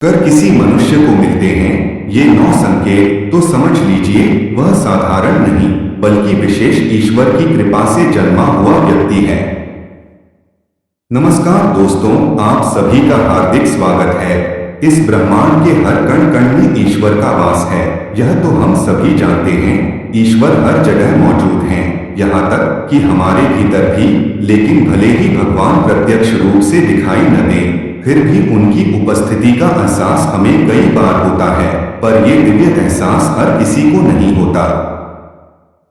अगर किसी मनुष्य को मिलते हैं ये 9 संकेत तो समझ लीजिए वह साधारण नहीं बल्कि विशेष ईश्वर की कृपा से जन्मा हुआ व्यक्ति है। नमस्कार दोस्तों, आप सभी का हार्दिक स्वागत है। इस ब्रह्मांड के हर कण कण में ईश्वर का वास है, यह तो हम सभी जानते हैं। ईश्वर हर जगह मौजूद हैं, यहाँ तक कि हमारे भीतर भी। लेकिन भले ही भगवान प्रत्यक्ष रूप से दिखाई न दें, फिर भी उनकी उपस्थिति का एहसास हमें कई बार होता है। पर यह दिव्य एहसास हर किसी को नहीं होता।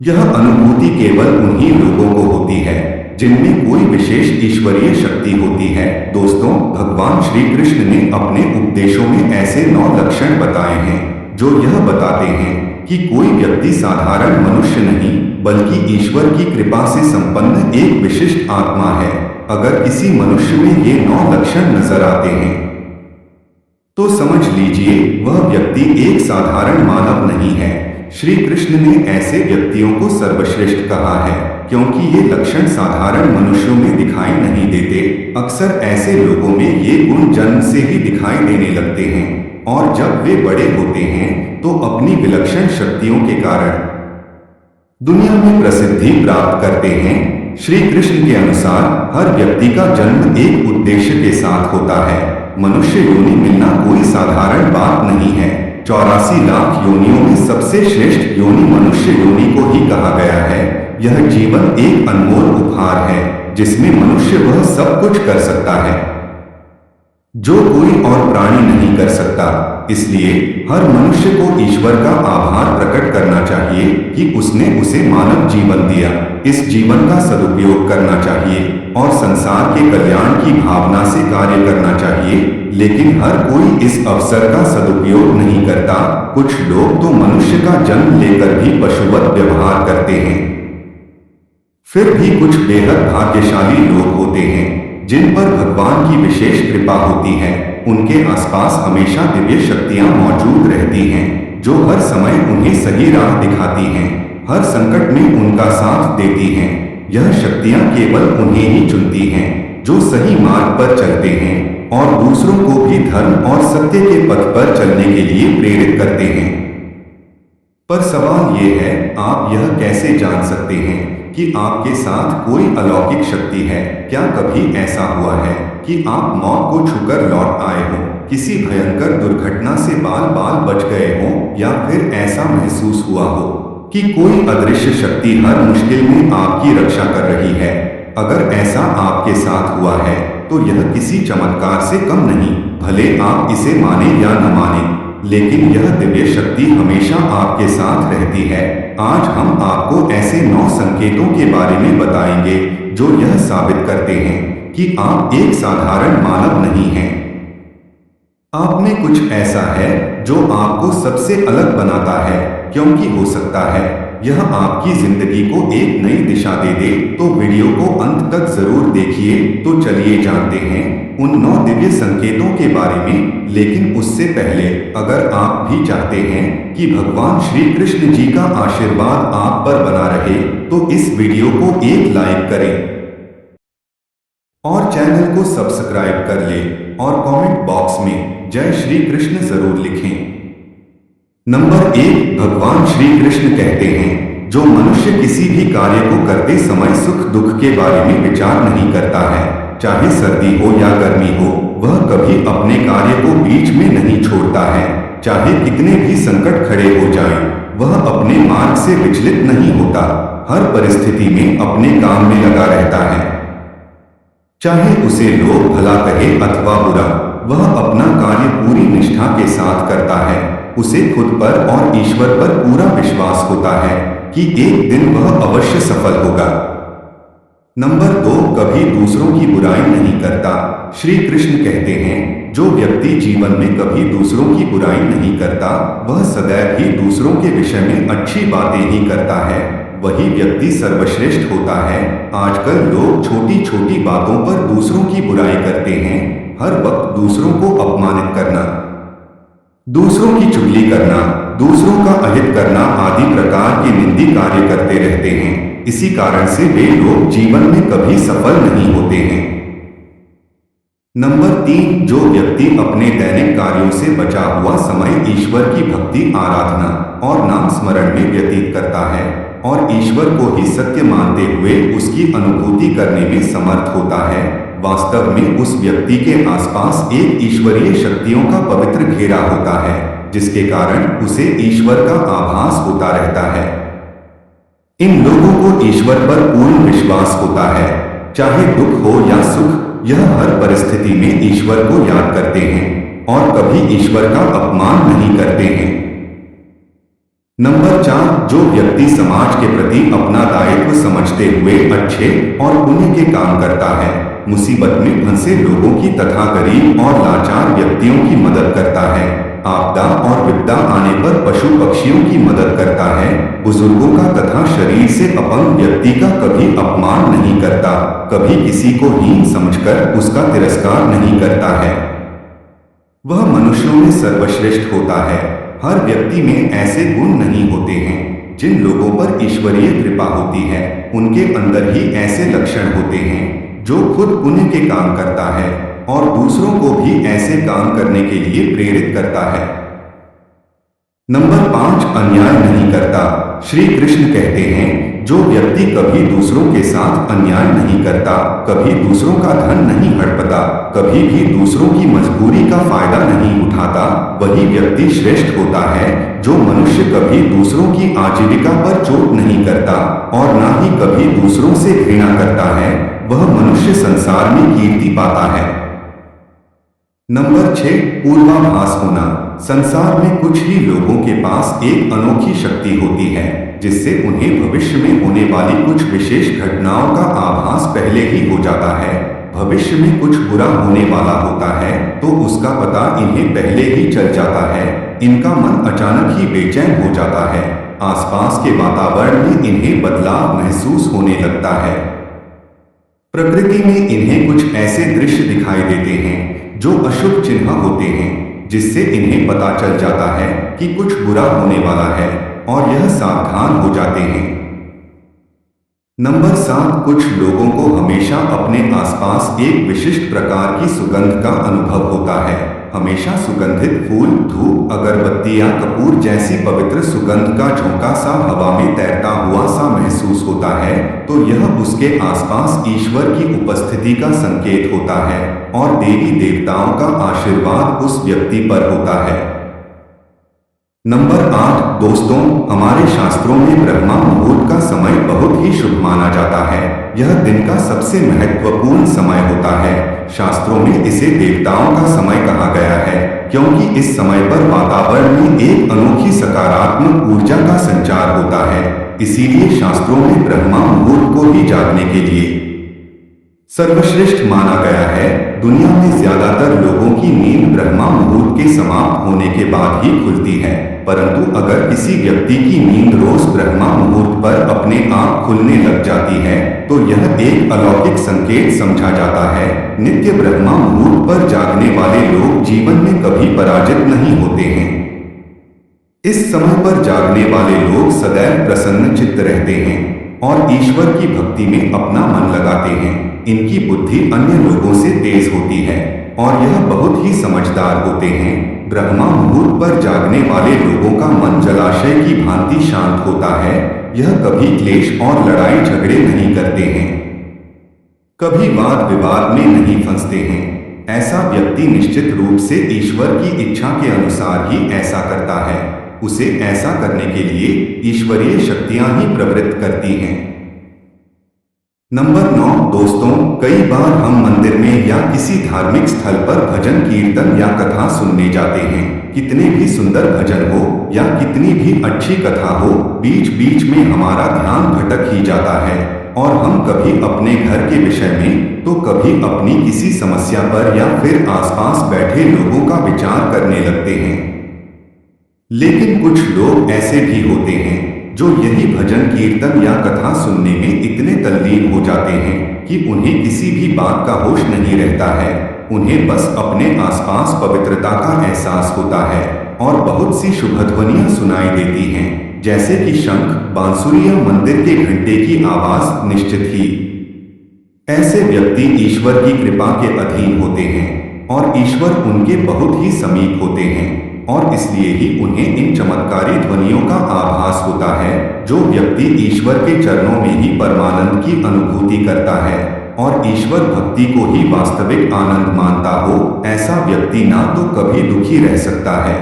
यह अनुभूति केवल उन्हीं लोगों को होती है जिनमें कोई विशेष ईश्वरीय शक्ति होती है। दोस्तों, भगवान श्री कृष्ण ने अपने उपदेशों में ऐसे 9 लक्षण बताए हैं जो यह बताते हैं कि कोई व्यक्ति साधारण मनुष्य नहीं बल्कि ईश्वर की कृपा से संपन्न एक विशिष्ट आत्मा है। अगर किसी मनुष्य में ये 9 लक्षण नजर आते हैं तो समझ लीजिए वह व्यक्ति एक साधारण मानव नहीं है। श्री कृष्ण ने ऐसे व्यक्तियों को सर्वश्रेष्ठ कहा है क्योंकि ये लक्षण साधारण मनुष्यों में दिखाई नहीं देते। अक्सर ऐसे लोगों में ये गुण जन्म से ही दिखाई देने लगते हैं और जब वे बड़े होते हैं तो अपनी विलक्षण शक्तियों के कारण दुनिया में प्रसिद्धि प्राप्त करते हैं। श्री कृष्ण के अनुसार हर व्यक्ति का जन्म एक उद्देश्य के साथ होता है। मनुष्य योनि मिलना कोई साधारण बात नहीं है। 84 लाख योनियों में सबसे श्रेष्ठ योनि मनुष्य योनि को ही कहा गया है। यह जीवन एक अनमोल उपहार है जिसमें मनुष्य वह सब कुछ कर सकता है जो कोई और प्राणी नहीं कर सकता। इसलिए हर मनुष्य को ईश्वर का आभार प्रकट करना चाहिए कि उसने उसे मानव जीवन दिया। इस जीवन का सदुपयोग करना चाहिए और संसार के कल्याण की भावना से कार्य करना चाहिए। लेकिन हर कोई इस अवसर का सदुपयोग नहीं करता। कुछ लोग तो मनुष्य का जन्म लेकर भी पशुवत व्यवहार करते हैं। फिर भी कुछ बेहद भाग्यशाली लोग होते हैं जिन पर भगवान की विशेष कृपा होती है। उनके आसपास हमेशा दिव्य शक्तियां मौजूद रहती हैं जो हर समय उन्हें सही राह दिखाती हैं, हर संकट में उनका साथ देती हैं। यह शक्तियां केवल उन्हें ही चुनती हैं जो सही मार्ग पर चलते हैं और दूसरों को भी धर्म और सत्य के पथ पर चलने के लिए प्रेरित करते हैं। पर सवाल यह है, आप यह कैसे जान सकते हैं कि आपके साथ कोई अलौकिक शक्ति है? क्या कभी ऐसा हुआ है कि आप मौत को छूकर लौट आए हो, किसी भयंकर दुर्घटना से बाल बाल बच गए हो, या फिर ऐसा महसूस हुआ हो कि कोई अदृश्य शक्ति हर मुश्किल में आपकी रक्षा कर रही है? अगर ऐसा आपके साथ हुआ है तो यह किसी चमत्कार से कम नहीं, भले आप इसे माने या न माने, लेकिन यह दिव्य शक्ति हमेशा आपके साथ रहती है। आज हम आपको ऐसे 9 संकेतों के बारे में बताएंगे जो यह साबित करते हैं कि आप एक साधारण मानव नहीं हैं। आप में कुछ ऐसा है जो आपको सबसे अलग बनाता है, क्योंकि हो सकता है यह आपकी जिंदगी को एक नई दिशा दे दे। तो वीडियो को अंत तक जरूर देखिए। तो चलिए जानते हैं उन 9 दिव्य संकेतों के बारे में। लेकिन उससे पहले अगर आप भी चाहते हैं कि भगवान श्री कृष्ण जी का आशीर्वाद आप पर बना रहे तो इस वीडियो को एक लाइक करें और चैनल को सब्सक्राइब कर ले और कमेंट बॉक्स में जय श्री कृष्ण जरूर लिखें। नंबर 1, भगवान श्री कृष्ण कहते हैं जो मनुष्य किसी भी कार्य को करते समय सुख दुख के बारे में विचार नहीं करता है, चाहे सर्दी हो या गर्मी हो, वह कभी अपने कार्य को बीच में नहीं छोड़ता है। चाहे कितने भी संकट खड़े हो जाएं, वह अपने मार्ग से विचलित नहीं होता। हर परिस्थिति में अपने काम में लगा रहता है, चाहे उसे लोग भला कहे अथवा बुरा, वह अपना कार्य पूरी निष्ठा के साथ करता है। उसे खुद पर और ईश्वर पर पूरा विश्वास होता है कि एक दिन वह अवश्य सफल होगा। नंबर 2, कभी दूसरों की बुराई नहीं करता। श्री कृष्ण कहते हैं जो व्यक्ति जीवन में कभी दूसरों की बुराई नहीं करता, वह सदैव ही दूसरों के विषय में अच्छी बातें ही करता है, वही व्यक्ति सर्वश्रेष्ठ होता है। आजकल लोग छोटी छोटी बातों पर दूसरों की बुराई करते हैं। हर वक्त दूसरों को अपमानित करना, दूसरों की चुगली करना, दूसरों का अहित करना आदि प्रकार के निंदी कार्य करते रहते हैं। इसी कारण से वे लोग जीवन में कभी सफल नहीं होते हैं। नंबर 3, जो व्यक्ति अपने दैनिक कार्यों से बचा हुआ समय ईश्वर की भक्ति, आराधना और नाम स्मरण में व्यतीत करता है और ईश्वर को ही सत्य मानते हुए उसकी अनुभूति करने में समर्थ होता है, वास्तव में उस व्यक्ति के आसपास एक ईश्वरीय शक्तियों का पवित्र घेरा होता है, जिसके कारण उसे ईश्वर का आभास होता रहता है। इन लोगों को ईश्वर पर पूर्ण विश्वास होता है, चाहे दुख हो या सुख, यह हर परिस्थिति में ईश्वर को याद करते हैं और कभी ईश्वर का अपमान नहीं करते हैं। नंबर 4, जो व्यक्ति समाज के प्रति अपना दायित्व समझते हुए अच्छे और पुण्य के काम करता है, मुसीबत में फंसे लोगों की तथा गरीब और लाचार व्यक्तियों की मदद करता है, आपदा और विपदा आने पर पशु पक्षियों की मदद करता है, बुजुर्गों का तथा शरीर से अपंग व्यक्ति का कभी अपमान नहीं करता, कभी किसी को हीन समझकर उसका तिरस्कार नहीं करता है, वह मनुष्यों में सर्वश्रेष्ठ होता है। हर व्यक्ति में ऐसे गुण नहीं होते हैं। जिन लोगों पर ईश्वरीय कृपा होती है, उनके अंदर ही ऐसे लक्षण होते हैं, जो खुद पुण्य के काम करता है और दूसरों को भी ऐसे काम करने के लिए प्रेरित करता है। नंबर 5, अन्याय नहीं करता। श्री कृष्ण कहते हैं, जो व्यक्ति कभी दूसरों के साथ अन्याय नहीं करता, कभी दूसरों का धन नहीं हड़पता, कभी भी दूसरों की मजबूरी का फायदा नहीं उठाता, वही व्यक्ति श्रेष्ठ होता है। जो मनुष्य कभी दूसरों की आजीविका पर चोट नहीं करता और ना ही कभी दूसरों से घृणा करता है, वह मनुष्य संसार में कीर्ति पाता है। नंबर 6, पूर्वाभास होना। संसार में कुछ ही लोगों के पास एक अनोखी शक्ति होती है, जिससे उन्हें भविष्य में होने वाली कुछ विशेष घटनाओं का आभास पहले ही हो जाता है। भविष्य में कुछ बुरा होने वाला होता है तो उसका पता इन्हें पहले ही चल जाता है। इनका मन अचानक ही बेचैन हो जाता है। आसपास के वातावरण में इन्हें बदलाव महसूस होने लगता है। प्रकृति में इन्हें कुछ ऐसे दृश्य दिखाई देते हैं जो अशुभ चिन्ह होते हैं, जिससे इन्हें पता चल जाता है कि कुछ बुरा होने वाला है और यह सावधान हो जाते हैं। नंबर 7, कुछ लोगों को हमेशा अपने आसपास एक विशिष्ट प्रकार की सुगंध का अनुभव होता है। हमेशा सुगंधित फूल, धूप, अगरबत्ती या कपूर जैसी पवित्र सुगंध का झोंका सा हवा में तैरता हुआ सा महसूस होता है, तो यह उसके आसपास ईश्वर की उपस्थिति का संकेत होता है और देवी देवताओं का आशीर्वाद उस व्यक्ति पर होता है। नंबर 8, दोस्तों, हमारे शास्त्रों में ब्रह्मा मुहूर्त का समय बहुत ही शुभ माना जाता है। यह दिन का सबसे महत्वपूर्ण समय होता है। शास्त्रों में इसे देवताओं का समय कहा गया है, क्योंकि इस समय पर वातावरण में एक अनोखी सकारात्मक ऊर्जा का संचार होता है। इसीलिए शास्त्रों में ब्रह्मा मुहूर्त को ही जागने के लिए सर्वश्रेष्ठ माना गया है। दुनिया में ज्यादातर लोगों की नींद ब्रह्मा मुहूर्त के समाप्त होने के बाद ही खुलती है, परंतु अगर किसी व्यक्ति की नींद रोज ब्रह्मा मुहूर्त पर अपने आप खुलने लग जाती है, तो यह एक अलौकिक संकेत समझा जाता है। नित्य ब्रह्मा मुहूर्त पर जागने वाले लोग जीवन में कभी पराजित नहीं होते हैं। इस समय पर जागने वाले लोग सदैव प्रसन्न चित्त रहते हैं और ईश्वर की भक्ति में अपना मन लगाते हैं। इनकी बुद्धि अन्य लोगों से तेज होती है और यह बहुत ही समझदार होते हैं। ब्रह्मा मुहूर्त पर जागने वाले लोगों का मन जलाशय की भांति शांत होता है। यह कभी क्लेश और लड़ाई झगड़े नहीं करते हैं, कभी वाद विवाद में नहीं फंसते हैं। ऐसा व्यक्ति निश्चित रूप से ईश्वर की इच्छा के अनुसार ही ऐसा करता है। उसे ऐसा करने के लिए ईश्वरीय शक्तियां ही प्रवृत्त करती हैं। नंबर 9, दोस्तों, कई बार हम मंदिर में या किसी धार्मिक स्थल पर भजन कीर्तन या कथा सुनने जाते हैं। कितने भी सुंदर भजन हो या कितनी भी अच्छी कथा हो, बीच बीच में हमारा ध्यान भटक ही जाता है और हम कभी अपने घर के विषय में तो कभी अपनी किसी समस्या पर या फिर आसपास बैठे लोगों का विचार करने लगते हैं। लेकिन कुछ लोग ऐसे भी होते हैं जो यही भजन कीर्तन या कथा सुनने में इतने तल्लीन हो जाते हैं कि उन्हें किसी भी बात का होश नहीं रहता है। उन्हें बस अपने आसपास पवित्रता का एहसास होता है और बहुत सी शुभ ध्वनियां सुनाई देती हैं, जैसे कि शंख, बांसुरी या मंदिर के घंटे की आवाज निश्चित ही ऐसे व्यक्ति ईश्वर की कृपा के अधीन होते हैं और ईश्वर उनके बहुत ही समीप होते हैं और इसलिए ही उन्हें इन चमत्कारी ध्वनियों का आभास होता है। जो व्यक्ति ईश्वर के चरणों में ही परमानंद की अनुभूति करता है और ईश्वर भक्ति को ही वास्तविक आनंद मानता हो, ऐसा व्यक्ति ना तो कभी दुखी रह सकता है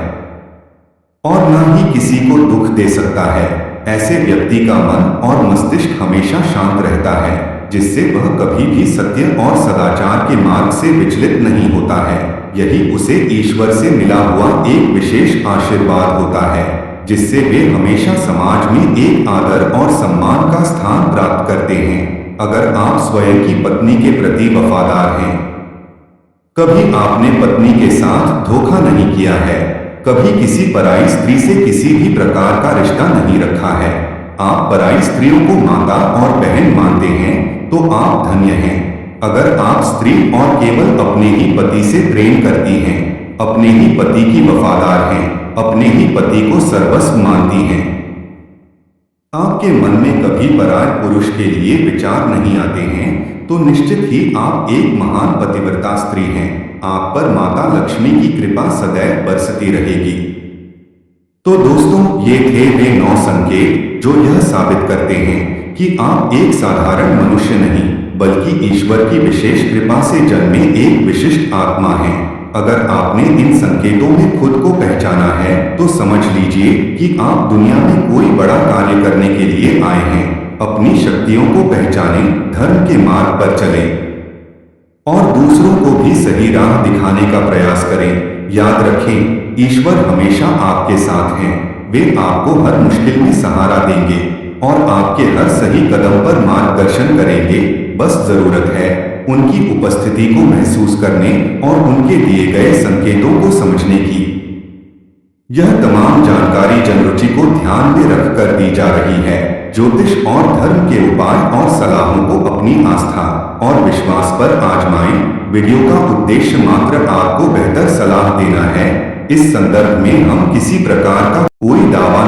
और ना ही किसी को दुख दे सकता है। ऐसे व्यक्ति का मन और मस्तिष्क हमेशा शांत रहता है, जिससे वह कभी भी सत्य और सदाचार के मार्ग से विचलित नहीं होता है। यही उसे ईश्वर से मिला हुआ एक विशेष आशीर्वाद होता है, जिससे वे हमेशा समाज में एक आदर और सम्मान का स्थान प्राप्त करते हैं। अगर आप स्वयं की पत्नी के प्रति वफादार हैं, कभी आपने पत्नी के साथ धोखा नहीं किया है, कभी किसी पराई स्त्री से किसी भी प्रकार का रिश्ता नहीं रखा है, आप पराई स्त्रियों को माता और बहन मानते हैं, तो आप धन्य हैं। अगर आप स्त्री और केवल अपने ही पति से प्रेम करती हैं, अपने ही पति की वफादार हैं, अपने ही पति को सर्वस्व मानती हैं, आपके मन में कभी पराय पुरुष के लिए विचार नहीं आते हैं, तो निश्चित ही आप एक महान पतिव्रता स्त्री हैं। आप पर माता लक्ष्मी की कृपा सदैव बरसती रहेगी। तो दोस्तों, ये थे वे 9 संकेत जो यह साबित करते हैं कि आप एक साधारण मनुष्य नहीं, बल्कि ईश्वर की विशेष कृपा से जन्मे एक विशिष्ट आत्मा हैं। अगर आपने इन संकेतों में खुद को पहचाना है, तो समझ लीजिए कि आप दुनिया में कोई बड़ा कार्य करने के लिए आए हैं। अपनी शक्तियों को पहचानें, धर्म के मार्ग पर चलें और दूसरों को भी सही राह दिखाने का प्रयास करें। याद रखें, ईश्वर हमेशा आपके साथ हैं। वे आपको हर मुश्किल में सहारा देंगे और आपके हर सही कदम पर मार्गदर्शन करेंगे। बस जरूरत है उनकी उपस्थिति को महसूस करने और उनके दिए गए संकेतों को समझने की। यह तमाम जानकारी जनरुचि को ध्यान में रखकर दी जा रही है। ज्योतिष और धर्म के उपाय और सलाहों को अपनी आस्था और विश्वास पर आजमाएं। वीडियो का उद्देश्य मात्र आपको बेहतर सलाह देना है। इस संदर्भ में हम किसी प्रकार का कोई दावा